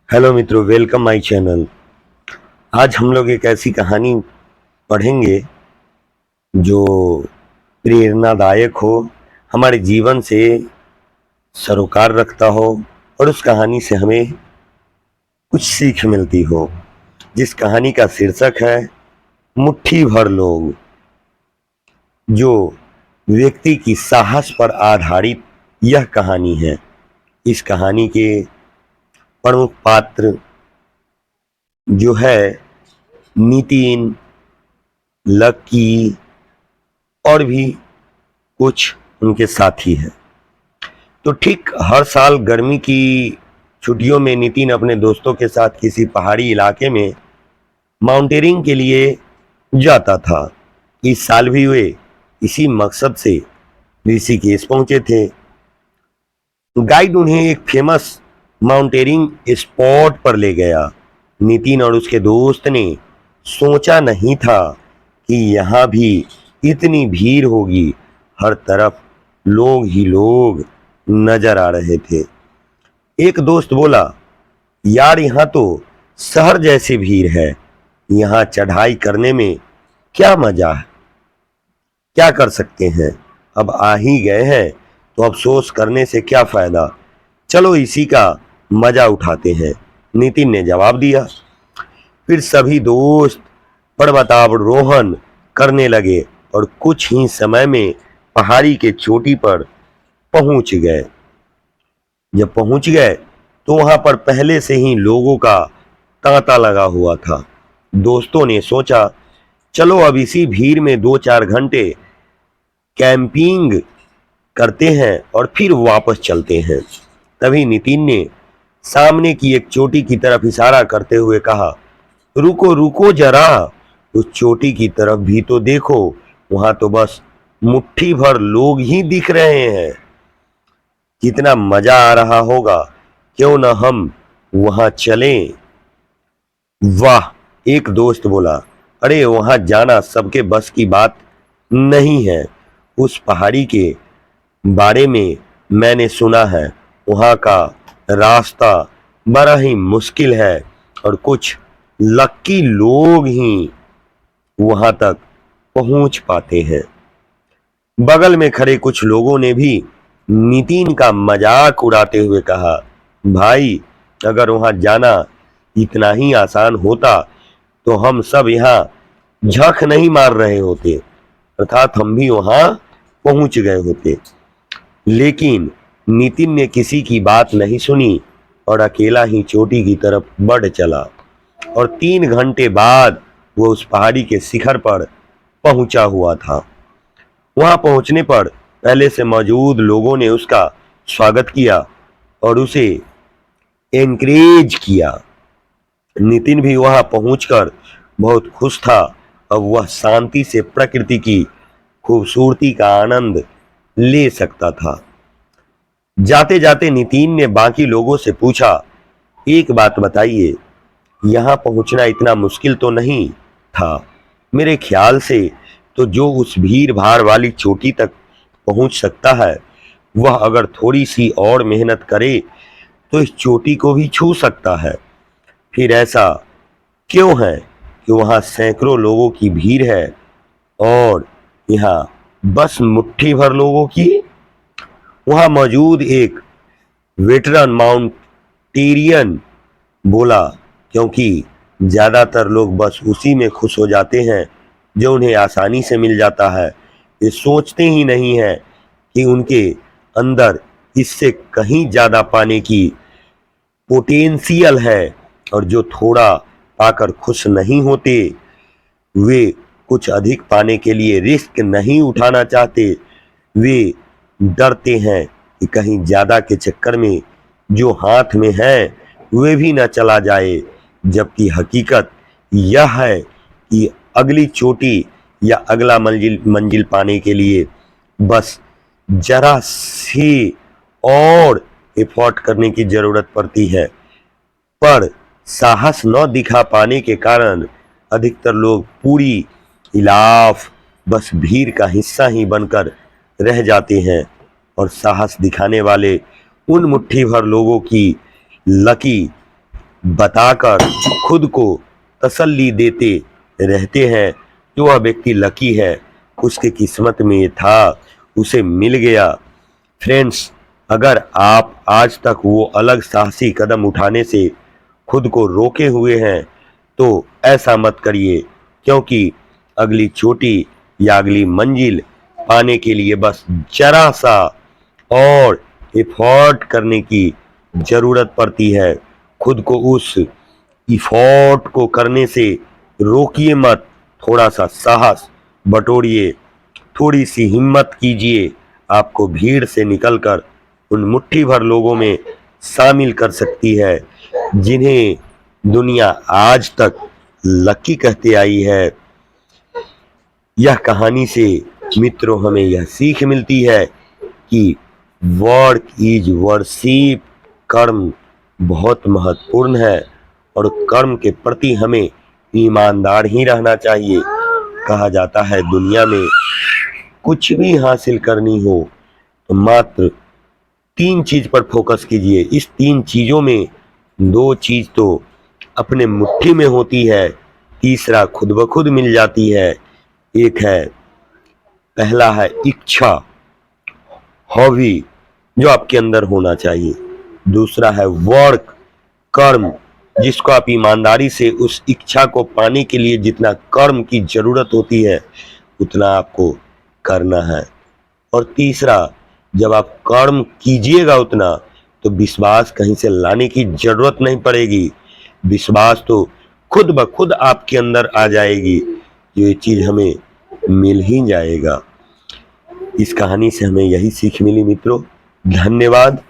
Hello मित्रों, welcome my channel. आज हम लोग एक ऐसी कहानी पढ़ेंगे जो प्रेरणादायक हो, हमारे जीवन से सरोकार रखता हो और उस कहानी से हमें कुछ सीख मिलती हो। जिस कहानी का शीर्षक है मुट्ठी भर लोग, जो व्यक्ति की साहस पर आधारित यह कहानी है। इस कहानी के प्रमुख पात्र जो है नितिन, लकी और भी कुछ उनके साथी हैं। तो ठीक हर साल गर्मी की छुट्टियों में नितिन अपने दोस्तों के साथ किसी पहाड़ी इलाके में माउंटेनियरिंग के लिए जाता था। इस साल भी वे इसी मकसद से ऋषिकेश पहुंचे थे। गाइड उन्हें एक फेमस माउंटेनियरिंग स्पॉट पर ले गया। नितिन और उसके दोस्त ने सोचा नहीं था कि यहाँ भी इतनी भीड़ होगी। हर तरफ लोग ही लोग नजर आ रहे थे। एक दोस्त बोला, यार यहाँ तो शहर जैसी भीड़ है, यहाँ चढ़ाई करने में क्या मजा है, क्या कर सकते हैं, अब आ ही गए हैं तो अफसोस करने से क्या फायदा, चलो इसी का मजा उठाते हैं, नितिन ने जवाब दिया। फिर सभी दोस्त पर्वतारोहण करने लगे और कुछ ही समय में पहाड़ी के चोटी पर पहुंच गए। जब पहुंच गए तो वहां पर पहले से ही लोगों का तांता लगा हुआ था। दोस्तों ने सोचा, चलो अब इसी भीड़ में 2-4 घंटे कैंपिंग करते हैं और फिर वापस चलते हैं। तभी नितिन ने सामने की एक चोटी की तरफ इशारा करते हुए कहा, रुको रुको जरा, उस चोटी की तरफ भी तो देखो, वहां तो बस मुट्ठी भर लोग ही दिख रहे हैं। कितना मजा आ रहा होगा, क्यों न हम वहां चलें। वाह, एक दोस्त बोला, अरे वहां जाना सबके बस की बात नहीं है। उस पहाड़ी के बारे में मैंने सुना है, वहां का रास्ता बड़ा ही मुश्किल है और कुछ लक्की लोग ही वहां तक पहुंच पाते हैं। बगल में खड़े कुछ लोगों ने भी नितिन का मजाक उड़ाते हुए कहा, भाई अगर वहां जाना इतना ही आसान होता तो हम सब यहाँ झक नहीं मार रहे होते, अर्थात हम भी वहां पहुंच गए होते। लेकिन नितिन ने किसी की बात नहीं सुनी और अकेला ही चोटी की तरफ बढ़ चला और 3 घंटे बाद वो उस पहाड़ी के शिखर पर पहुंचा हुआ था। वहां पहुंचने पर पहले से मौजूद लोगों ने उसका स्वागत किया और उसे एनकरेज किया। नितिन भी वहां पहुंचकर बहुत खुश था। अब वह शांति से प्रकृति की खूबसूरती का आनंद ले सकता था। जाते जाते नितिन ने बाकी लोगों से पूछा, एक बात बताइए, यहाँ पहुंचना इतना मुश्किल तो नहीं था? मेरे ख्याल से तो जो उस भीड़ भाड़ वाली चोटी तक पहुंच सकता है, वह अगर थोड़ी सी और मेहनत करे तो इस चोटी को भी छू सकता है। फिर ऐसा क्यों है कि वहां सैकड़ों लोगों की भीड़ है और यहाँ बस मुट्ठी भर लोगों की? वहां मौजूद एक वेटरन माउंटेनियर बोला, क्योंकि ज्यादातर लोग बस उसी में खुश हो जाते हैं जो उन्हें आसानी से मिल जाता है। ये सोचते ही नहीं है कि उनके अंदर इससे कहीं ज्यादा पाने की पोटेंशियल है, और जो थोड़ा पाकर खुश नहीं होते, वे कुछ अधिक पाने के लिए रिस्क नहीं उठाना चाहते। वे डरते हैं कि कहीं ज्यादा के चक्कर में जो हाथ में है वे भी न चला जाए। जबकि हकीकत यह है कि अगली चोटी या अगला मंजिल पाने के लिए बस जरा सी और एफर्ट करने की जरूरत पड़ती है। पर साहस न दिखा पाने के कारण अधिकतर लोग पूरी इलाफ बस भीड़ का हिस्सा ही बनकर रह जाते हैं, और साहस दिखाने वाले उन मुट्ठी भर लोगों की लकी बताकर खुद को तसल्ली देते रहते हैं कि वह व्यक्ति लकी है, उसके किस्मत में ये था, उसे मिल गया। फ्रेंड्स, अगर आप आज तक वो अलग साहसी कदम उठाने से खुद को रोके हुए हैं तो ऐसा मत करिए, क्योंकि अगली चोटी या अगली मंजिल पाने के लिए बस जरा सा और एफर्ट करने की जरूरत पड़ती है। खुद को उस इफोर्ट को करने से रोकिए मत, थोड़ा सा साहस बटोरिए, थोड़ी सी हिम्मत कीजिए। आपको भीड़ से निकलकर उन मुट्ठी भर लोगों में शामिल कर सकती है जिन्हें दुनिया आज तक लकी कहते आई है। यह कहानी से मित्रों हमें यह सीख मिलती है कि वर्क इज वर्शिप, कर्म बहुत महत्वपूर्ण है और कर्म के प्रति हमें ईमानदार ही रहना चाहिए। कहा जाता है दुनिया में कुछ भी हासिल करनी हो तो मात्र 3 चीज पर फोकस कीजिए। इस 3 चीजों में 2 चीज तो अपने मुट्ठी में होती है, तीसरा खुद ब खुद मिल जाती है। एक है, पहला है इच्छा, हॉबी जो आपके अंदर होना चाहिए। दूसरा है वर्क, कर्म जिसको आप ईमानदारी से उस इच्छा को पाने के लिए जितना कर्म की जरूरत होती है उतना आपको करना है। और तीसरा, जब आप कर्म कीजिएगा उतना तो विश्वास कहीं से लाने की जरूरत नहीं पड़ेगी, विश्वास तो खुद ब खुद आपके अंदर आ जाएगी। ये चीज हमें मिल ही जाएगा। इस कहानी से हमें यही सीख मिली मित्रों। धन्यवाद।